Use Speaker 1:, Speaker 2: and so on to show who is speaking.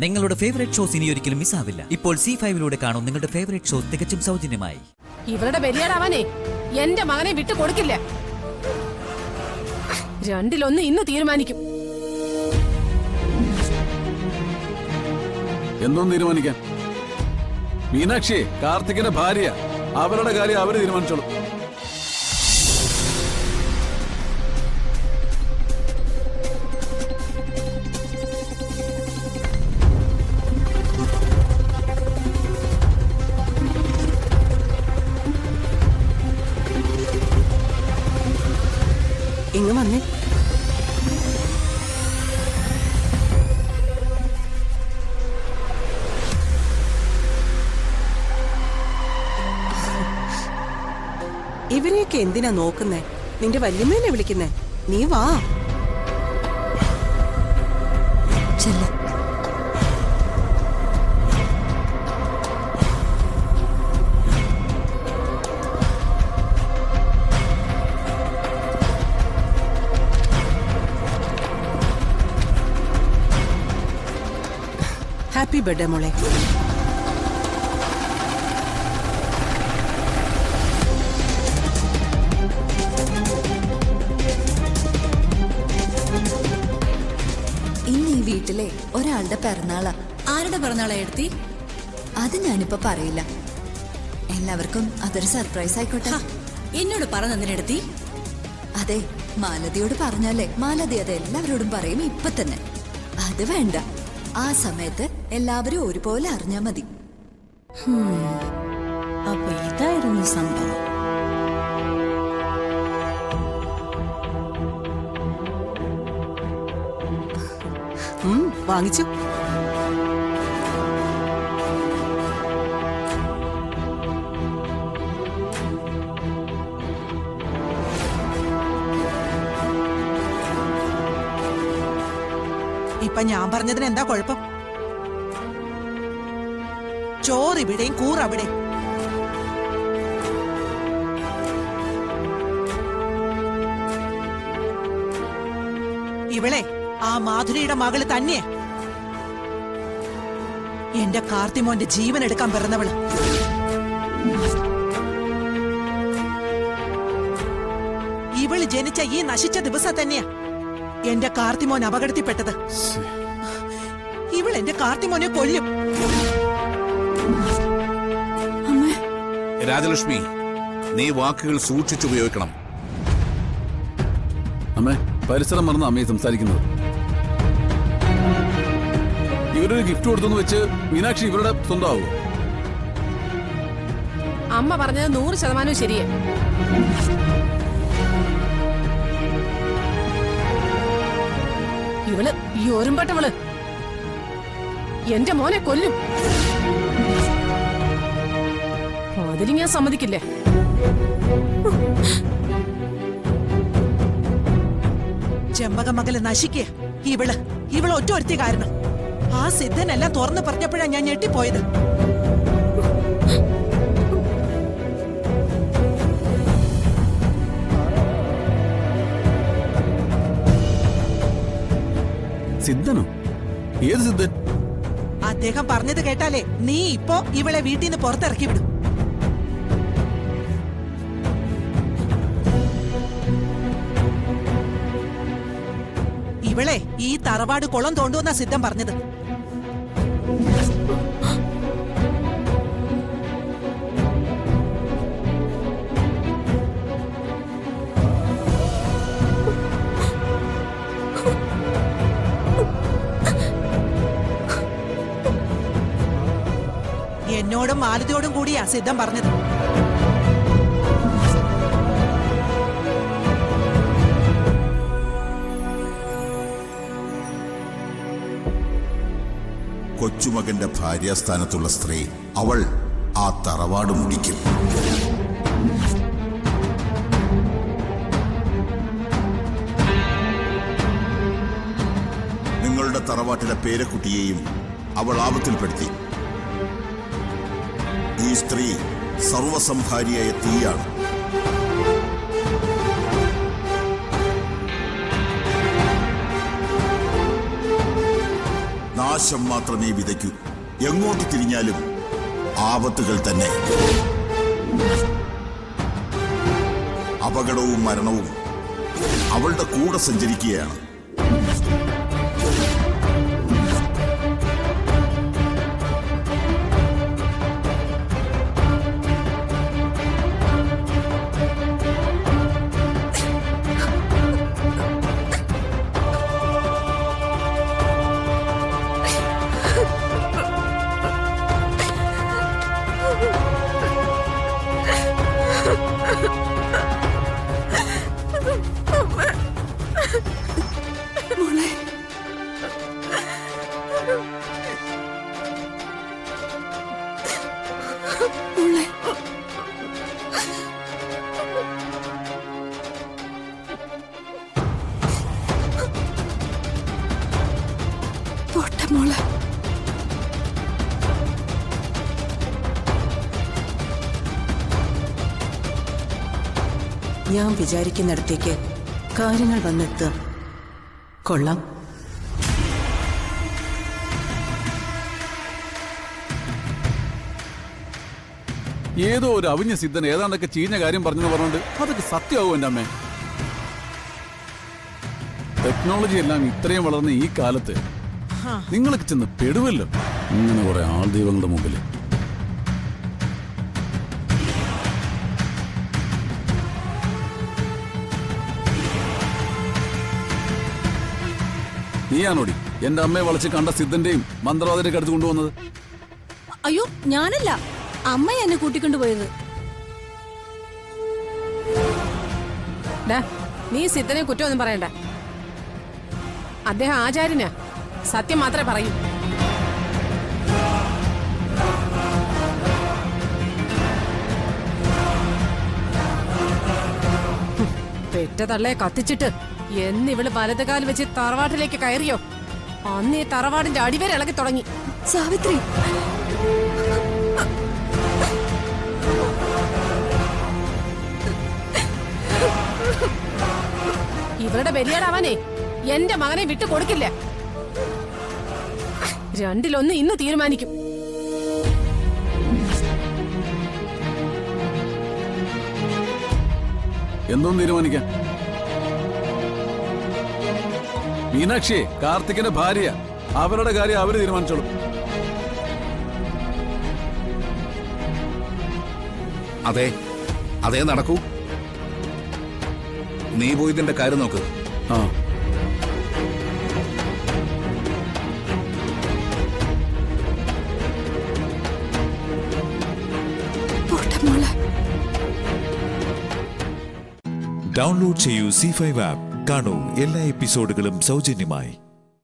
Speaker 1: നിങ്ങളുടെ favourite shows ഇനി ഒരിക്കലും മിസ്സാവില്ല. ഇപ്പോൾ C5 കാണും നിങ്ങളുടെ ഫേവറേറ്റ് ഷോസ് തികച്ചും സൗജന്യമായി.
Speaker 2: ഇവരുടെ ബലിയാടാവാനേ എന്റെ മകനെ വിട്ടു കൊടുക്കില്ല. രണ്ടിലൊന്ന് ഇന്ന് തീരുമാനിക്കും.
Speaker 3: എന്തോന്ന് തീരുമാനിക്കാൻ? മീനാക്ഷി കാർത്തികിന്റെ ഭാര്യ, അവരുടെ കാര്യം അവര് തീരുമാനിച്ചോളും.
Speaker 4: ഇങ്ങ് വന്നേ. ഇവരെയൊക്കെ എന്തിനാ നോക്കുന്നേ? നിന്റെ വല്യമ്മേനെ വിളിക്കുന്നേ? നീ വാ. ഹാപ്പി ബർത്ത്ഡേ മോളെ.
Speaker 5: ഇന്ന് ഈ വീട്ടിലെ ഒരാളുടെ പിറന്നാളാ. ആരുടെ പിറന്നാളാ എടുത്തി? അത് ഞാനിപ്പോ പറയില്ല. എല്ലാവർക്കും അതൊരു സർപ്രൈസ് ആയിക്കോട്ടെ. എന്നോട് പറഞ്ഞെടുത്തി? അതെ, മാലതിയോട് പറഞ്ഞാലേ മാലതി അത് എല്ലാവരോടും പറയും ഇപ്പൊ തന്നെ. അത് വേണ്ട, ആ സമയത്ത് എല്ലാവരും ഒരുപോലെ അറിഞ്ഞാ മതി.
Speaker 4: അപ്പൊ ഇതായിരുന്നു സംഭവം. വാങ്ങിച്ചു.
Speaker 6: ഇപ്പൊ ഞാൻ പറഞ്ഞതിന് എന്താ കുഴപ്പം? ചോറിവിടെയും കൂറവിടെയും. ഇവളെ ആ മാധുരിയുടെ മകള് തന്നെയാ. എന്റെ കാർത്തിമോന്റെ ജീവൻ എടുക്കാൻ പിറന്നവള്. ഇവള് ജനിച്ച ഈ നശിച്ച ദിവസം തന്നെയാ എന്റെ കാർത്തിമോൻ അപകടത്തിൽപ്പെട്ടത്. ഇവൾ എന്റെ കാർത്തിമോനെ കൊല്ലും.
Speaker 7: രാജലക്ഷ്മി, നീ വാക്കുകൾ സൂക്ഷിച്ചുപയോഗിക്കണം.
Speaker 3: അമ്മേ, പരിസരം മറന്ന അമ്മയെ സംസാരിക്കുന്നത്. ഇവരൊരു ഗിഫ്റ്റ് കൊടുത്തെന്ന് വെച്ച് മീനാക്ഷി ഇവരുടെ സ്വന്തമാവോ?
Speaker 2: അമ്മ പറഞ്ഞത് 100% ശരിയേ. ഇവള് ഈ ഒരുമ്പട്ടവള് എന്റെ മോനെ കൊല്ലും. അതിന് ഞാൻ സമ്മതിക്കില്ലേ.
Speaker 6: ചെമ്പക മകള് നശിക്കുക. ഇവള് ഒറ്റ ഒരുത്തി കാരണം. ആ സിദ്ധനെല്ലാം തുറന്നു പറഞ്ഞപ്പോഴാ ഞാൻ ഞെട്ടിപ്പോയത്.
Speaker 3: സിദ്ധനോ? ഏത് സിദ്ധൻ?
Speaker 6: അദ്ദേഹം പറഞ്ഞത് കേട്ടാലേ നീ ഇപ്പോ ഇവളെ വീട്ടിൽ നിന്ന് പുറത്തിറക്കി വിടും. ഇവളെ ഈ തറവാട് കുളം തോണ്ടുവെന്ന സിദ്ധം പറഞ്ഞത്. എന്നോടും മാലതിയോടും കൂടിയാ സിദ്ധം പറഞ്ഞത്.
Speaker 7: കൊച്ചുമകന്റെ ഭാര്യാസ്ഥാനത്തുള്ള സ്ത്രീ, അവൾ ആ തറവാട് മുടിക്കും. നിങ്ങളുടെ തറവാട്ടിലെ പേരക്കുട്ടിയെയും അവൾ ആപത്തിൽപ്പെടുത്തി. ഈ സ്ത്രീ സർവസംഹാരിയായ തീയാണ്. നാശം മാത്രമേ വിതയ്ക്കൂ. എങ്ങോട്ട് തിരിഞ്ഞാലും ആപത്തുകൾ തന്നെ. അപകടവും മരണവും അവളുടെ കൂടെ സഞ്ചരിക്കുകയാണ്.
Speaker 4: മോളെ ഞാൻ വിചാരിക്കുന്നിടത്തേക്ക് കാര്യങ്ങൾ വന്നെത്തുക. കൊള്ളാം.
Speaker 3: ഏതോ ഒരു അവിഞ്ഞ സിദ്ധൻ ഏതാണ്ടൊക്കെ ചീഞ്ഞ കാര്യം പറഞ്ഞെന്ന് പറഞ്ഞുകൊണ്ട് അതൊക്കെ സത്യമാവും എൻ്റെ അമ്മേ. ടെക്നോളജി എല്ലാം ഇത്രയും വളർന്ന ഈ കാലത്ത് നിങ്ങളൊക്കെ ചെന്ന് പെടുവല്ലോ ഇങ്ങനെ കുറെ ആൾ ദൈവങ്ങളുടെ മുമ്പിൽ. നീയാണോടി എന്റെ അമ്മയെ വളച്ച് കണ്ട സിദ്ധന്റെയും മന്ത്രവാദിന്റെ അടുത്ത് കൊണ്ടുവന്നത്?
Speaker 5: അയ്യോ, ഞാനല്ല, അമ്മ എന്നെ കൂട്ടിക്കൊണ്ടുപോയത്.
Speaker 2: നീ സിദ്ധനെ കുറ്റമൊന്നും പറയണ്ട. അദ്ദേഹം ആചാര്യനാ, സത്യം മാത്രമേ പറയൂ. പെറ്റ തള്ളയെ കത്തിച്ചിട്ട് എന്നിവള് വലതുകാൽ വെച്ച് തറവാട്ടിലേക്ക് കയറിയോ അന്ന് ഈ തറവാടിന്റെ അടിവരെ ഇളകി തുടങ്ങി.
Speaker 5: സാവിത്രി,
Speaker 2: ഇവരുടെ ബലിയാടാവാനേ എന്റെ മകനെ വിട്ടു കൊടുക്കില്ല. രണ്ടിലൊന്ന് ഇന്ന് തീരുമാനിക്കും.
Speaker 3: എന്തോന്ന് തീരുമാനിക്കാൻ? മീനാക്ഷിയെ കാർത്തികിന്റെ ഭാര്യ, അവരുടെ കാര്യം അവര് തീരുമാനിച്ചോളും.
Speaker 8: അതെ അതേ നടക്കൂ. നീ പോയി ഇതിന്റെ കാര്യം നോക്ക്.
Speaker 3: ആ
Speaker 9: ഡൗൺലോഡ് ചെയ്യൂ C5 ആപ്പ്. കാണൂ എല്ലാ എപ്പിസോഡുകളും സൗജന്യമായി.